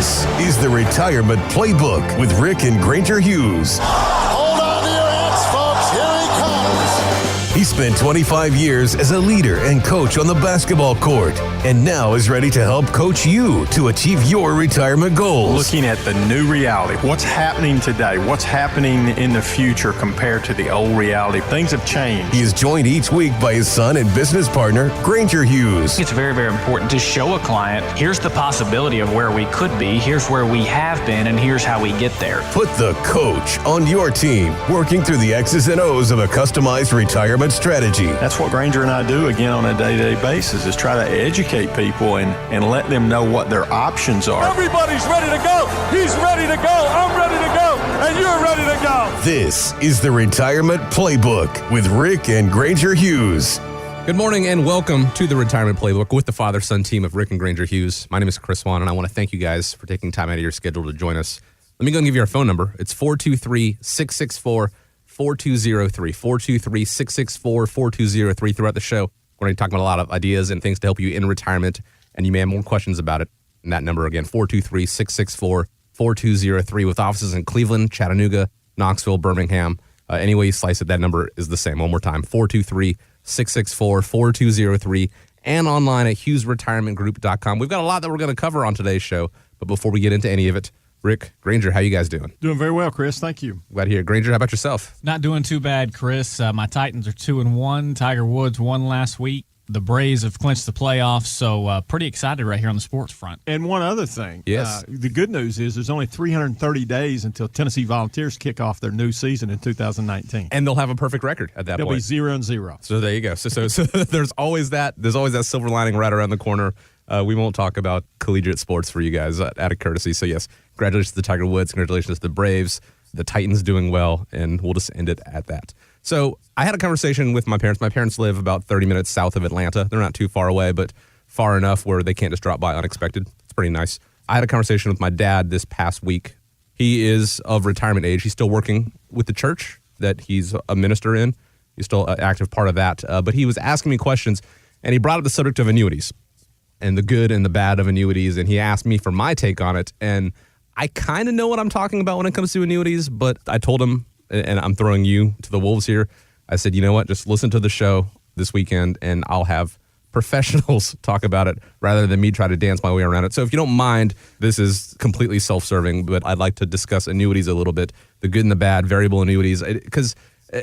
This is the Retirement Playbook with Rick and Granger Hughes. Hold on to your hats, folks. Here he comes. He spent 25 years as a leader and coach on the basketball court, and now is ready to help coach you to achieve your retirement goals. Looking at the new reality, what's happening today, what's happening in the future compared to the old reality. Things have changed. He is joined each week by his son and business partner, Granger Hughes. It's very, very important to show a client, here's the possibility of where we could be, here's where we have been, and here's how we get there. Put the coach on your team, working through the X's and O's of a customized retirement strategy. That's what Granger and I do again on a day-to-day basis, is try to educate people and let them know what their options are. Everybody's ready to go. He's ready to go. I'm ready to go. And you're ready to go. This is the Retirement Playbook with Rick and Granger Hughes. Good morning and welcome to the Retirement Playbook with the father-son team of Rick and Granger Hughes. My name is Chris Wan, and I want to thank you guys for taking time out of your schedule to join us. Let me go and give you our phone number. It's 423-664-4203, 423-664-4203. Throughout the show, we're going to be talking about a lot of ideas and things to help you in retirement, and you may have more questions about it. And that number again, 423-664-4203, with offices in Cleveland, Chattanooga, Knoxville, Birmingham. Any way you slice it, that number is the same. One more time, 423-664-4203, and online at HughesRetirementGroup.com. We've got a lot that we're going to cover on today's show, but before we get into any of it, Rick, Granger, how you guys doing? Doing very well, Chris. Thank you. Glad to hear it. Granger, how about yourself? Not doing too bad, Chris. My Titans are 2-1. Tiger Woods won last week. The Braves have clinched the playoffs, so pretty excited right here on the sports front. And one other thing. Yes. The good news is there's only 330 days until Tennessee Volunteers kick off their new season in 2019. And they'll have a perfect record at that They'll point. be 0-0. So there you go. So there's always that silver lining right around the corner. We won't talk about collegiate sports for you guys out of courtesy. So yes, congratulations to the Tiger Woods. Congratulations to the Braves. The Titans doing well, and we'll just end it at that. So I had a conversation with my parents. My parents live about 30 minutes south of Atlanta. They're not too far away, but far enough where they can't just drop by unexpected. It's pretty nice. I had a conversation with my dad this past week. He is of retirement age. He's still working with the church that he's a minister in. He's still an active part of that. But he was asking me questions, and he brought up the subject of annuities and the good and the bad of annuities, and he asked me for my take on it. And I kind of know what I'm talking about when it comes to annuities, but I told him, and I'm throwing you to the wolves here, I said, you know what, just listen to the show this weekend, and I'll have professionals talk about it rather than me try to dance my way around it. So if you don't mind, this is completely self-serving, but I'd like to discuss annuities a little bit, the good and the bad, variable annuities, because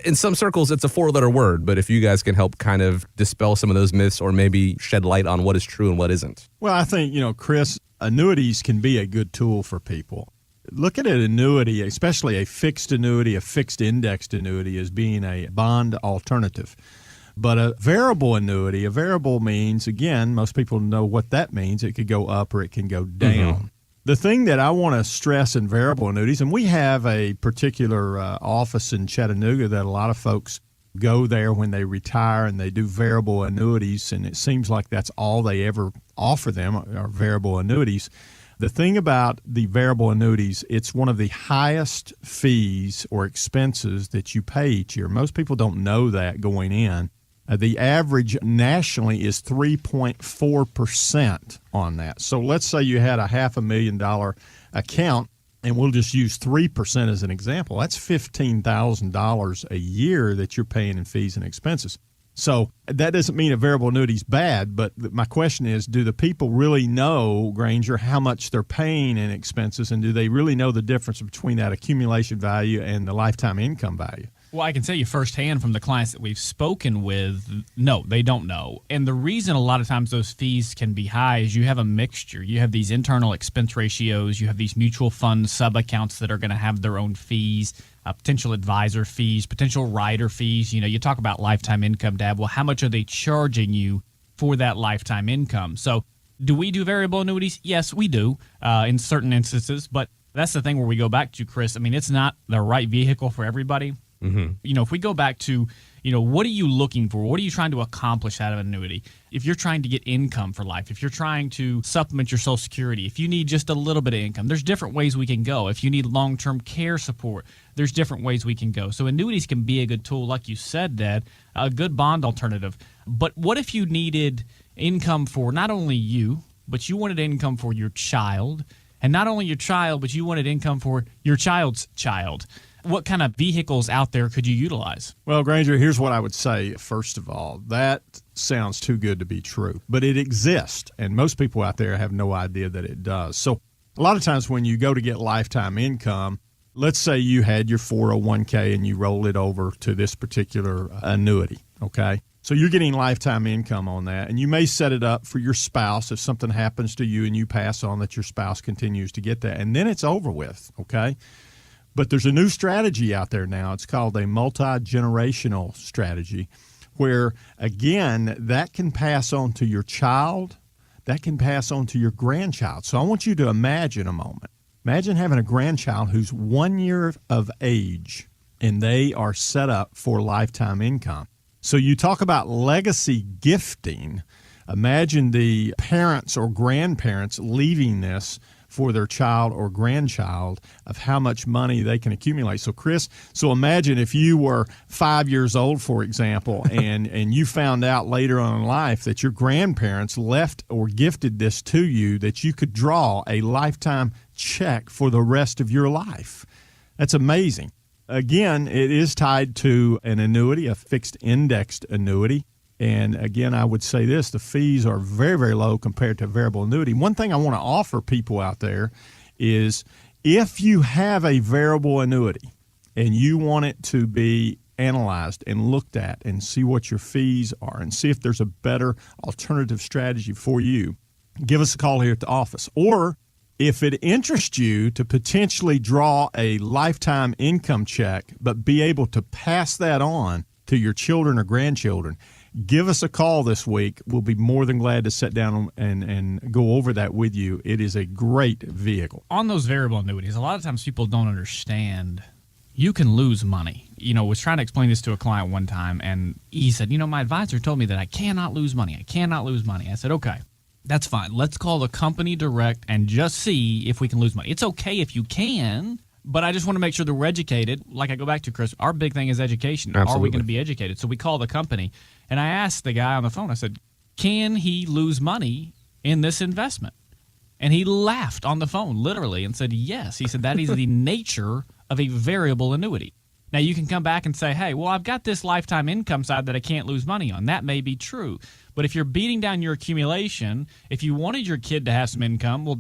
in some circles, it's a 4-letter word, but if you guys can help kind of dispel some of those myths or maybe shed light on what is true and what isn't. Well, I think, Chris, annuities can be a good tool for people. Looking at annuity, especially a fixed annuity, a fixed indexed annuity, as being a bond alternative. But a variable annuity, a variable means, again, most people know what that means. It could go up or it can go down. Mm-hmm. The thing that I want to stress in variable annuities, and we have a particular office in Chattanooga that a lot of folks go there when they retire and they do variable annuities, and it seems like that's all they ever offer them are variable annuities. The thing about the variable annuities, it's one of the highest fees or expenses that you pay each year. Most people don't know that going in. The average nationally is 3.4% on that. So let's say you had a $500,000 account, and we'll just use 3% as an example. That's $15,000 a year that you're paying in fees and expenses. So that doesn't mean a variable annuity is bad, but my question is, do the people really know, Granger, how much they're paying in expenses, and do they really know the difference between that accumulation value and the lifetime income value? Well, I can tell you firsthand from the clients that we've spoken with, no, they don't know. And the reason a lot of times those fees can be high is you have a mixture. You have these internal expense ratios. You have these mutual fund sub-accounts that are going to have their own fees, potential advisor fees, potential rider fees. You talk about lifetime income, Dad. Well, how much are they charging you for that lifetime income? So do we do variable annuities? Yes, we do in certain instances. But that's the thing where we go back to, Chris. I mean, it's not the right vehicle for everybody. Mm-hmm. If we go back to, what are you looking for? What are you trying to accomplish out of an annuity? If you're trying to get income for life, if you're trying to supplement your Social Security, if you need just a little bit of income, there's different ways we can go. If you need long-term care support, there's different ways we can go. So annuities can be a good tool, like you said, Dad, a good bond alternative. But what if you needed income for not only you, but you wanted income for your child And not only your child, but you wanted income for your child's child. What kind of vehicles out there could you utilize? Well, Granger, here's what I would say. First of all, that sounds too good to be true, but it exists, and most people out there have no idea that it does. So a lot of times when you go to get lifetime income, let's say you had your 401k and you rolled it over to this particular annuity, okay? So you're getting lifetime income on that, and you may set it up for your spouse if something happens to you and you pass on, that your spouse continues to get that, and then it's over with, okay? But there's a new strategy out there now. It's called a multi-generational strategy where, again, that can pass on to your child, that can pass on to your grandchild. So I want you to imagine a moment. Imagine having a grandchild who's 1 year of age, and they are set up for lifetime income. So you talk about legacy gifting. Imagine the parents or grandparents leaving this for their child or grandchild of how much money they can accumulate. So, Chris, imagine if you were 5 years old, for example, and you found out later on in life that your grandparents left or gifted this to you, that you could draw a lifetime check for the rest of your life. That's amazing. Again, it is tied to an annuity, a fixed indexed annuity. And again, I would say this, the fees are very, very low compared to a variable annuity. One thing I want to offer people out there is if you have a variable annuity and you want it to be analyzed and looked at and see what your fees are and see if there's a better alternative strategy for you, give us a call here at the office. Or if it interests you to potentially draw a lifetime income check but be able to pass that on to your children or grandchildren, give us a call this week. We'll be more than glad to sit down and go over that with you. It is a great vehicle. On those variable annuities, a lot of times people don't understand you can lose money. I was trying to explain this to a client one time, and he said, my advisor told me that I cannot lose money. I cannot lose money. I said, okay, that's fine. Let's call the company direct and just see if we can lose money. It's okay if you can, but I just want to make sure that we're educated. Like I go back to, Chris, our big thing is education. Absolutely. Are we going to be educated? So we call the company, and I asked the guy on the phone, I said, can he lose money in this investment? And he laughed on the phone, literally, and said, yes. He said, that is the nature of a variable annuity. Now, you can come back and say, hey, well, I've got this lifetime income side that I can't lose money on. That may be true. But if you're beating down your accumulation, if you wanted your kid to have some income, well,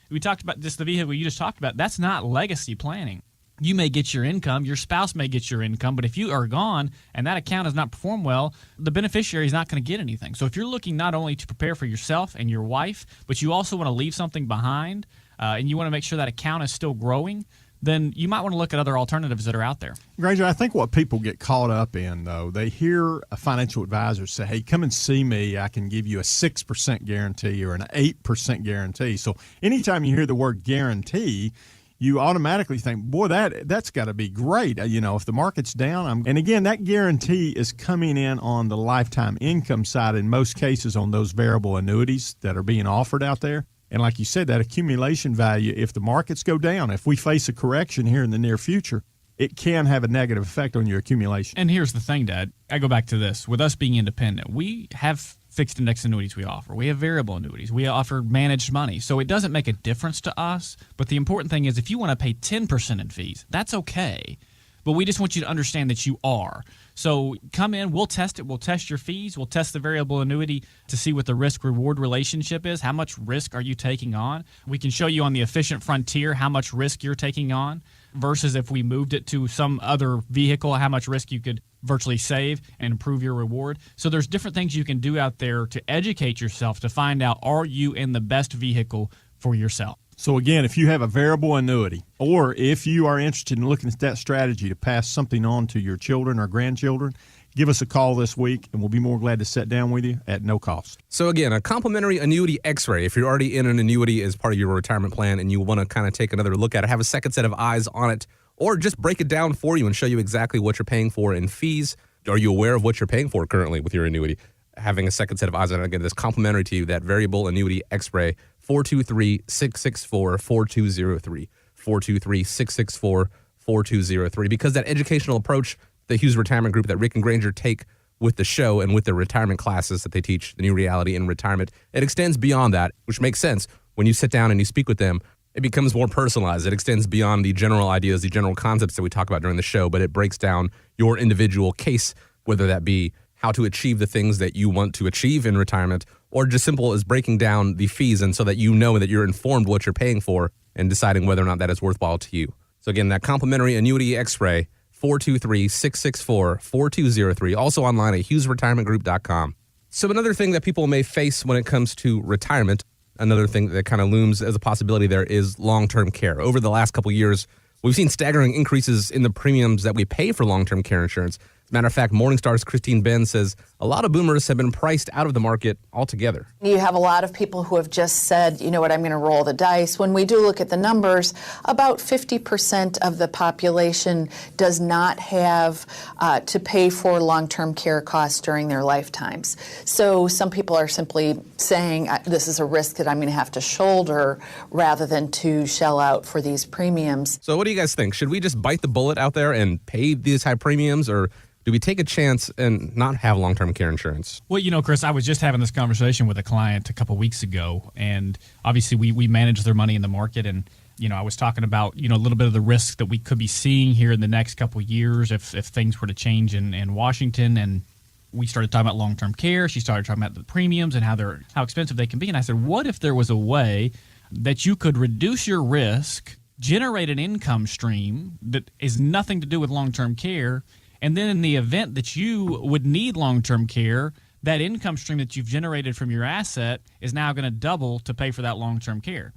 we talked about just the vehicle you just talked about, that's not legacy planning. You may get your income, your spouse may get your income, but if you are gone and that account does not perform well, the beneficiary is not going to get anything. So if you're looking not only to prepare for yourself and your wife, but you also want to leave something behind, and you want to make sure that account is still growing, then you might want to look at other alternatives that are out there. Granger, I think what people get caught up in, though, they hear a financial advisor say, hey, come and see me. I can give you a 6% guarantee or an 8% guarantee. So anytime you hear the word guarantee, you automatically think, boy, that's got to be great. If the market's down, and again, that guarantee is coming in on the lifetime income side in most cases on those variable annuities that are being offered out there. And like you said, that accumulation value, if the markets go down, if we face a correction here in the near future, it can have a negative effect on your accumulation. And here's the thing, Dad. I go back to this. With us being independent, we have fixed index annuities we offer. We have variable annuities. We offer managed money. So it doesn't make a difference to us. But the important thing is if you want to pay 10% in fees, that's okay. But we just want you to understand that you are. So come in, we'll test it. We'll test your fees. We'll test the variable annuity to see what the risk-reward relationship is. How much risk are you taking on? We can show you on the efficient frontier how much risk you're taking on versus if we moved it to some other vehicle, how much risk you could virtually save and improve your reward. So there's different things you can do out there to educate yourself to find out, are you in the best vehicle for yourself? So again, if you have a variable annuity, or if you are interested in looking at that strategy to pass something on to your children or grandchildren, give us a call this week, and we'll be more glad to sit down with you at no cost. So again, a complimentary annuity x-ray. If you're already in an annuity as part of your retirement plan and you want to kind of take another look at it, have a second set of eyes on it, or just break it down for you and show you exactly what you're paying for in fees. Are you aware of what you're paying for currently with your annuity? Having a second set of eyes on it, again, this complimentary to you, that variable annuity x-ray, 423-664-4203, 423-664-4203, because that educational approach, the Hughes Retirement Group that Rick and Granger take with the show and with the retirement classes that they teach, the new reality in retirement, it extends beyond that, which makes sense when you sit down and you speak with them. it becomes more personalized. It extends beyond the general ideas, the general concepts that we talk about during the show, but it breaks down your individual case, whether that be how to achieve the things that you want to achieve in retirement, or just simple as breaking down the fees, and so that you know that you're informed what you're paying for and deciding whether or not that is worthwhile to you. So again, that complimentary annuity X-ray, 423-664-4203, also online at HughesRetirementGroup.com. So another thing that people may face when it comes to retirement, another thing that kind of looms as a possibility there is long-term care. Over the last couple of years, we've seen staggering increases in the premiums that we pay for long-term care insurance. As a matter of fact, Morningstar's Christine Benn says a lot of boomers have been priced out of the market altogether. You have a lot of people who have just said, you know what, I'm going to roll the dice. When we do look at the numbers, about 50% of the population does not have to pay for long-term care costs during their lifetimes. So some people are simply saying, this is a risk that I'm going to have to shoulder rather than to shell out for these premiums. So what do you guys think? Should we just bite the bullet out there and pay these high premiums, or do we take a chance and not have long-term care insurance? Well, Chris, I was just having this conversation with a client a couple weeks ago, and obviously we manage their money in the market, and I was talking about a little bit of the risk that we could be seeing here in the next couple of years if things were to change in Washington, and we started talking about long-term care. She started talking about the premiums and how expensive they can be, and I said, what if there was a way that you could reduce your risk, generate an income stream that is nothing to do with long-term care, and then in the event that you would need long-term care, that income stream that you've generated from your asset is now going to double to pay for that long-term care.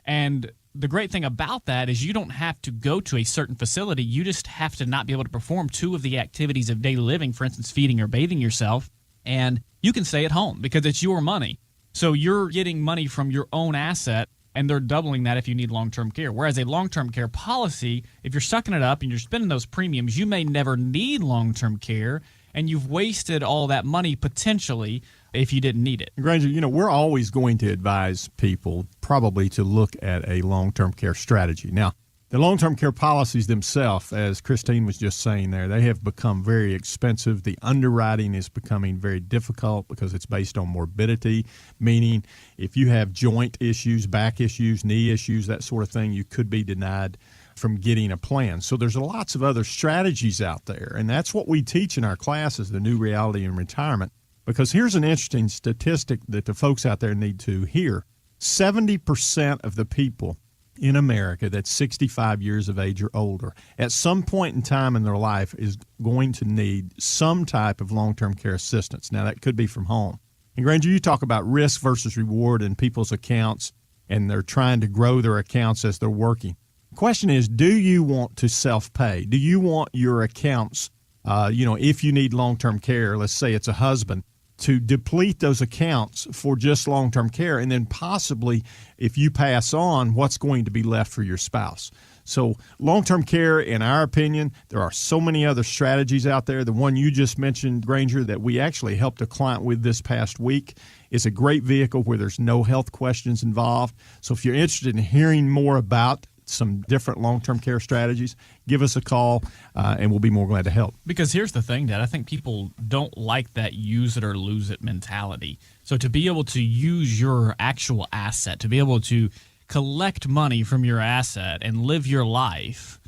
And the great thing about that is you don't have to go to a certain facility. You just have to not be able to perform two of the activities of daily living, for instance, feeding or bathing yourself, and you can stay at home because it's your money. So you're getting money from your own asset, and they're doubling that if you need long-term care. Whereas a long-term care policy, if you're sucking it up and you're spending those premiums, you may never need long-term care, and you've wasted all that money potentially if you didn't need it. Granger, we're always going to advise people probably to look at a long-term care strategy. Now, the long-term care policies themselves, as Christine was just saying there, they have become very expensive. The underwriting is becoming very difficult because it's based on morbidity, meaning if you have joint issues, back issues, knee issues, that sort of thing, you could be denied from getting a plan. So there's lots of other strategies out there, and that's what we teach in our classes, the new reality in retirement, because here's an interesting statistic that the folks out there need to hear. 70% of the people in America that's 65 years of age or older at some point in time in their life is going to need some type of long-term care assistance. Now, that could be from home. And Granger, you talk about risk versus reward in people's accounts, and they're trying to grow their accounts as they're working. The question is, do you want to self-pay? Do you want your accounts, if you need long-term care, let's say it's a husband, to deplete those accounts for just long-term care, and then possibly, if you pass on, what's going to be left for your spouse? So long-term care, in our opinion, there are so many other strategies out there. The one you just mentioned, Granger, that we actually helped a client with this past week is a great vehicle where there's no health questions involved. So if you're interested in hearing more about some different long-term care strategies, give us a call, and we'll be more glad to help. Because here's the thing, Dad. I think people don't like that use it or lose it mentality. So to be able to use your actual asset, to be able to collect money from your asset and live your life,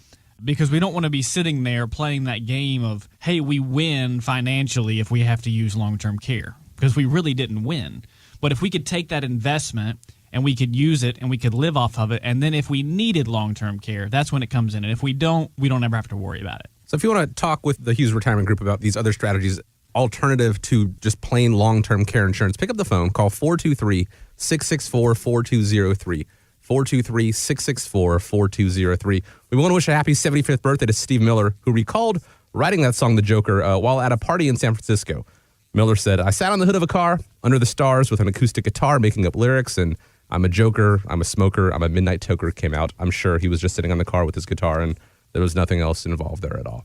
because we don't want to be sitting there playing that game of, hey, we win financially if we have to use long-term care, because we really didn't win. But if we could take that investment and we could use it and we could live off of it, and then if we needed long-term care, that's when it comes in. And if we don't ever have to worry about it. So if you want to talk with the Hughes Retirement Group about these other strategies, alternative to just plain long-term care insurance, pick up the phone, call 423-664-4203. 423-664-4203. We want to wish a happy 75th birthday to Steve Miller, who recalled writing that song, The Joker, while at a party in San Francisco. Miller said, "I sat on the hood of a car under the stars with an acoustic guitar making up lyrics, and I'm a joker, I'm a smoker, I'm a midnight toker" came out. I'm sure he was just sitting on the car with his guitar, and there was nothing else involved there at all.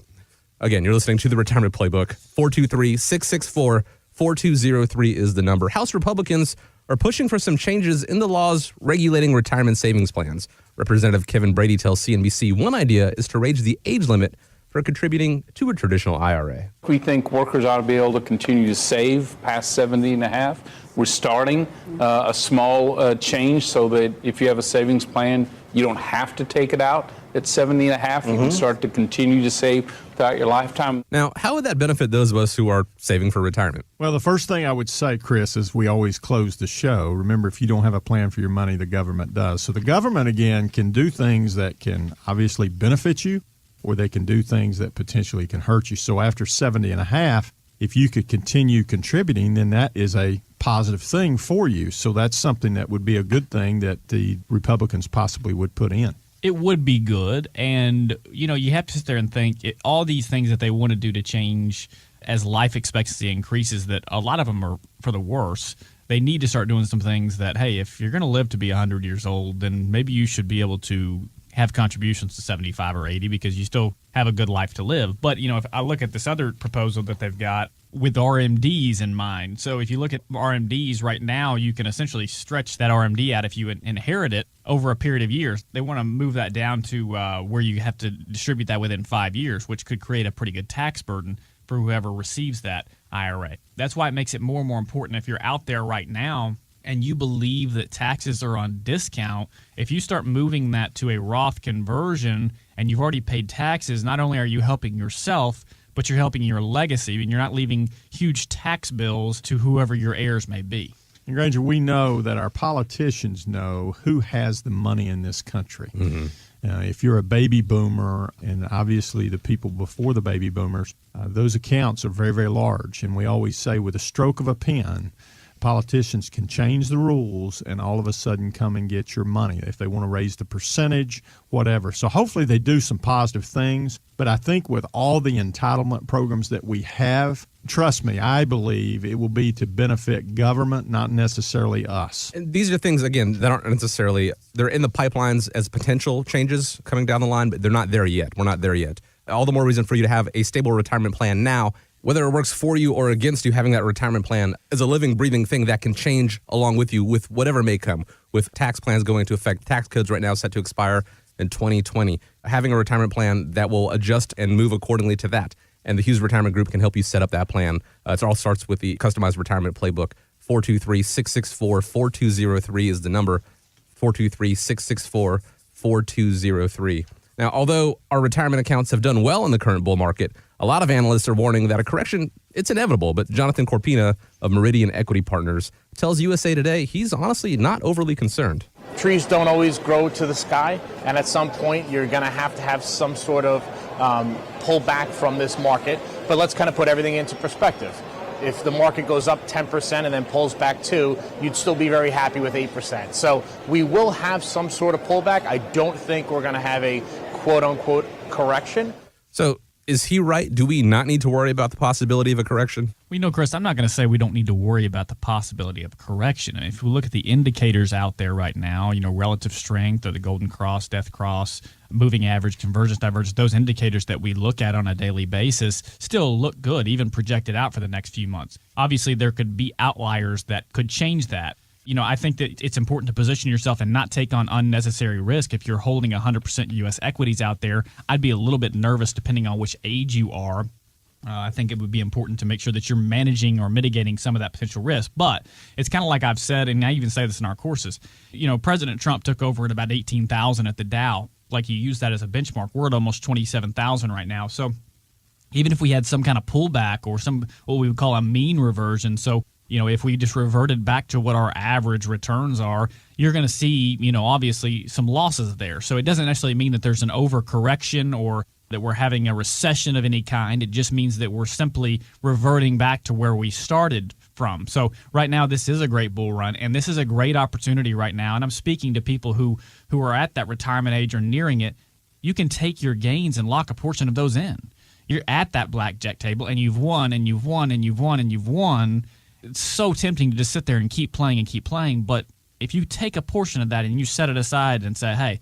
Again, you're listening to the Retirement Playbook. 423-664-4203 is the number. House Republicans are pushing for some changes in the laws regulating retirement savings plans. Representative Kevin Brady tells CNBC one idea is to raise the age limit for contributing to a traditional IRA. We think workers ought to be able to continue to save past 70 and a half. We're starting a small change so that if you have a savings plan, you don't have to take it out at 70 and a half. You can start to continue to save throughout your lifetime. Now, how would that benefit those of us who are saving for retirement? Well, the first thing I would say, Chris, is we always close the show. Remember, if you don't have a plan for your money, the government does. So the government, again, can do things that can obviously benefit you, or they can do things that potentially can hurt you. So after 70 and a half, if you could continue contributing, then that is a positive thing for you. So that's something that would be a good thing that the Republicans possibly would put in. It would be good. And, you have to sit there and think all these things that they want to do to change as life expectancy increases, that a lot of them are for the worse. They need to start doing some things that, hey, if you're going to live to be 100 years old, then maybe you should be able to have contributions to 75 or 80 because you still have a good life to live. But, if I look at this other proposal that they've got with RMDs in mind. So if you look at RMDs right now, you can essentially stretch that RMD out if you inherit it over a period of years. They want to move that down to where you have to distribute that within 5 years, which could create a pretty good tax burden for whoever receives that IRA. That's why it makes it more and more important if you're out there right now and you believe that taxes are on discount, if you start moving that to a Roth conversion and you've already paid taxes, not only are you helping yourself, but you're helping your legacy, and you're not leaving huge tax bills to whoever your heirs may be. And Granger, we know that our politicians know who has the money in this country. If you're a baby boomer, and obviously the people before the baby boomers, those accounts are very, very large. And we always say with a stroke of a pen, politicians can change the rules and all of a sudden come and get your money if they want to raise the percentage, whatever. So hopefully they do some positive things. But I think with all the entitlement programs that we have, trust me, I believe it will be to benefit government, not necessarily us. And these are things, again, that aren't necessarily, they're in the pipelines as potential changes coming down the line, but they're not there yet. We're not there yet. All the more reason for you to have a stable retirement plan now. Whether it works for you or against you, having that retirement plan is a living, breathing thing that can change along with you with whatever may come. With tax plans going into effect, tax codes right now set to expire in 2020. Having a retirement plan that will adjust and move accordingly to that. And the Hughes Retirement Group can help you set up that plan. It all starts with the customized retirement playbook. 423-664-4203 is the number. 423-664-4203. Now, although our retirement accounts have done well in the current bull market, a lot of analysts are warning that a correction, it's inevitable. But Jonathan Corpina of Meridian Equity Partners tells USA Today he's honestly not overly concerned. Trees don't always grow to the sky, and at some point you're going to have some sort of pullback from this market. But let's kind of put everything into perspective. If the market goes up 10% and then pulls back 2%, you'd still be very happy with 8%. So we will have some sort of pullback. I don't think we're going to have a quote-unquote correction. So is he right? Do we not need to worry about the possibility of a correction? Well, Chris, I'm not going to say we don't need to worry about the possibility of a correction. And if we look at the indicators out there right now, relative strength or the golden cross, death cross, moving average, convergence, divergence, those indicators that we look at on a daily basis still look good, even projected out for the next few months. Obviously, there could be outliers that could change that. I think that it's important to position yourself and not take on unnecessary risk. If you're holding 100% U.S. equities out there, I'd be a little bit nervous depending on which age you are. I think it would be important to make sure that you're managing or mitigating some of that potential risk. But it's kind of like I've said, and I even say this in our courses, President Trump took over at about 18,000 at the Dow. Like you use that as a benchmark. We're at almost 27,000 right now. So even if we had some kind of pullback or some what we would call a mean reversion, so if we just reverted back to what our average returns are, you're going to see, obviously some losses there. So it doesn't necessarily mean that there's an overcorrection or that we're having a recession of any kind. It just means that we're simply reverting back to where we started from. So right now, this is a great bull run, and this is a great opportunity right now. And I'm speaking to people who are at that retirement age or nearing it. You can take your gains and lock a portion of those in. You're at that blackjack table, and you've won, and you've won, and you've won, and you've won. It's so tempting to just sit there and keep playing. But if you take a portion of that and you set it aside and say, hey,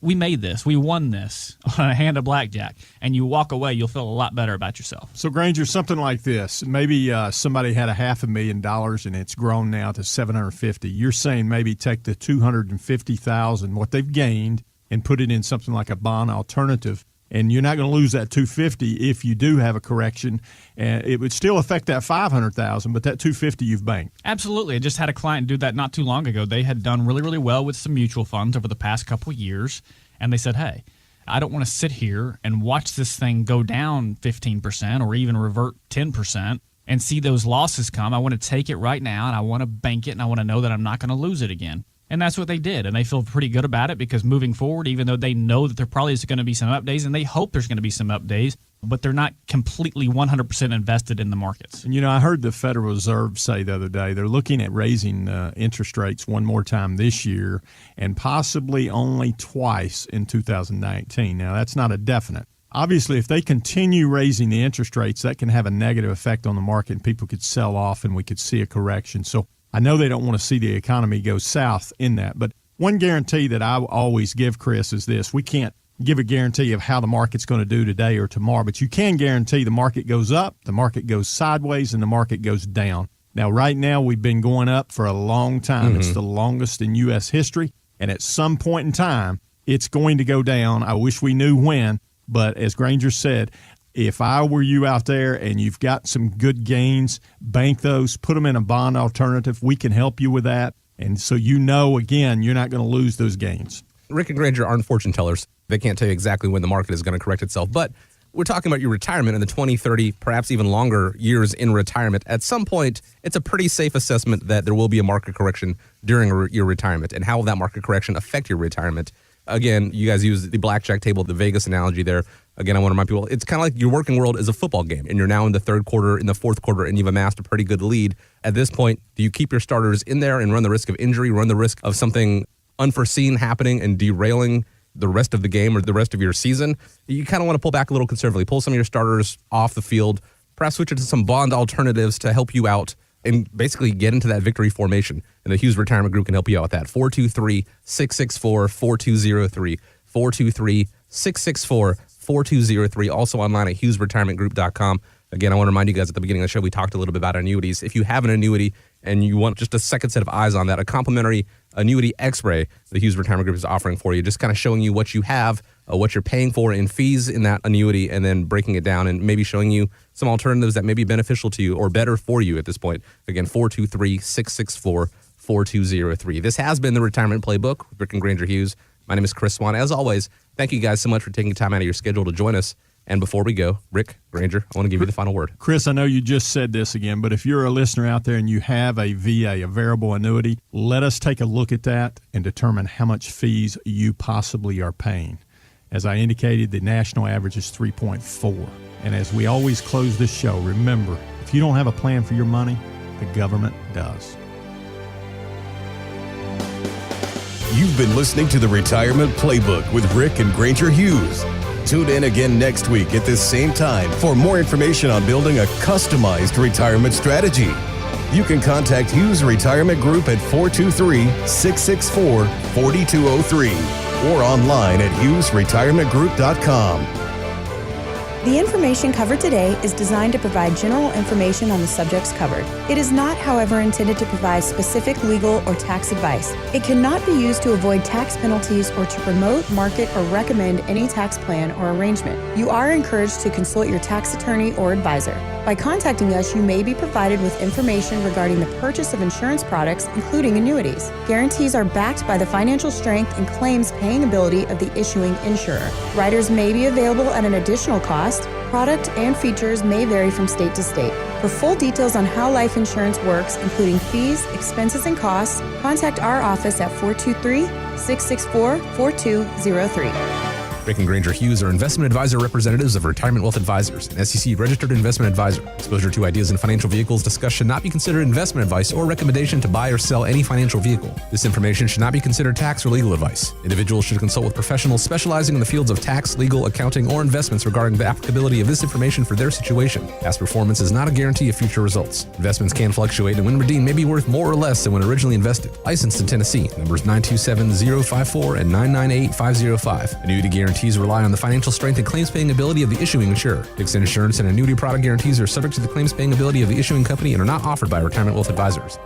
we made this, we won this on a hand of blackjack, and you walk away, you'll feel a lot better about yourself. So, Granger, something like this. Maybe somebody had $500,000 and it's grown now to $750,000. You're saying maybe take the $250,000, what they've gained, and put it in something like a bond alternative And you're not going to lose that $250 if you do have a correction. And it would still affect that $500,000, but that $250 you've banked. Absolutely. I just had a client do that not too long ago. They had done really, really well with some mutual funds over the past couple of years, and they said, hey, I don't want to sit here and watch this thing go down 15% or even revert 10% and see those losses come. I want to take it right now, and I want to bank it, and I want to know that I'm not going to lose it again. And that's what they did, and they feel pretty good about it because moving forward, even though they know that there probably is going to be some up days, and they hope there's going to be some up days, but they're not completely 100% invested in the markets. And, I heard the Federal Reserve say the other day they're looking at raising interest rates one more time this year and possibly only twice in 2019. Now, that's not a definite. Obviously, if they continue raising the interest rates, that can have a negative effect on the market, and people could sell off, and we could see a correction. So I know they don't want to see the economy go south in that, but one guarantee that I always give, Chris, is this. We can't give a guarantee of how the market's going to do today or tomorrow, but you can guarantee the market goes up, the market goes sideways, and the market goes down. Now, right now, we've been going up for a long time. Mm-hmm. It's the longest in U.S. history, and at some point in time, it's going to go down. I wish we knew when, but as Granger said, if I were you out there and you've got some good gains, bank those, put them in a bond alternative. We can help you with that. And so again, you're not going to lose those gains. Rick and Granger aren't fortune tellers. They can't tell you exactly when the market is going to correct itself. But we're talking about your retirement and the 20, 30, perhaps even longer years in retirement. At some point, it's a pretty safe assessment that there will be a market correction during your retirement. And how will that market correction affect your retirement? Again, you guys use the blackjack table, the Vegas analogy there. Again, I want to remind people, it's kind of like your working world is a football game, and you're now in the third quarter, in the fourth quarter, and you've amassed a pretty good lead. At this point, do you keep your starters in there and run the risk of injury, run the risk of something unforeseen happening and derailing the rest of the game or the rest of your season? You kind of want to pull back a little conservatively, pull some of your starters off the field, perhaps switch it to some bond alternatives to help you out and basically get into that victory formation. And the Hughes Retirement Group can help you out with that. 423-664-4203, 423-664-4203, also online at HughesRetirementGroup.com. Again, I want to remind you guys at the beginning of the show, we talked a little bit about annuities. If you have an annuity and you want just a second set of eyes on that, a complimentary annuity X-ray the Hughes Retirement Group is offering for you, just kind of showing you what you have, what you're paying for in fees in that annuity, and then breaking it down and maybe showing you some alternatives that may be beneficial to you or better for you at this point. Again, 423-664-4203. This has been the Retirement Playbook with Rick and Granger Hughes. My name is Chris Swan. As always, thank you guys so much for taking time out of your schedule to join us. And before we go, Rick, Granger, I want to give you the final word. Chris, I know you just said this again, but if you're a listener out there and you have a VA, a variable annuity, let us take a look at that and determine how much fees you possibly are paying. As I indicated, the national average is 3.4. And as we always close this show, remember, if you don't have a plan for your money, the government does. You've been listening to the Retirement Playbook with Rick and Granger Hughes. Tune in again next week at this same time for more information on building a customized retirement strategy. You can contact Hughes Retirement Group at 423-664-4203 or online at HughesRetirementGroup.com. The information covered today is designed to provide general information on the subjects covered. It is not, however, intended to provide specific legal or tax advice. It cannot be used to avoid tax penalties or to promote, market, or recommend any tax plan or arrangement. You are encouraged to consult your tax attorney or advisor. By contacting us, you may be provided with information regarding the purchase of insurance products, including annuities. Guarantees are backed by the financial strength and claims paying ability of the issuing insurer. Riders may be available at an additional cost. Product and features may vary from state to state. For full details on how life insurance works, including fees, expenses, and costs, contact our office at 423-664-4203. Rick and Granger Hughes are investment advisor representatives of Retirement Wealth Advisors, an SEC-registered investment advisor. Exposure to ideas and financial vehicles discussed should not be considered investment advice or recommendation to buy or sell any financial vehicle. This information should not be considered tax or legal advice. Individuals should consult with professionals specializing in the fields of tax, legal, accounting, or investments regarding the applicability of this information for their situation. Past performance is not a guarantee of future results. Investments can fluctuate, and when redeemed may be worth more or less than when originally invested. Licensed in Tennessee, numbers 927-054 and 998-505. Annuity guarantees rely on the financial strength and claims-paying ability of the issuing insurer. Fixed insurance and annuity product guarantees are subject to the claims-paying ability of the issuing company and are not offered by Retirement Wealth Advisors.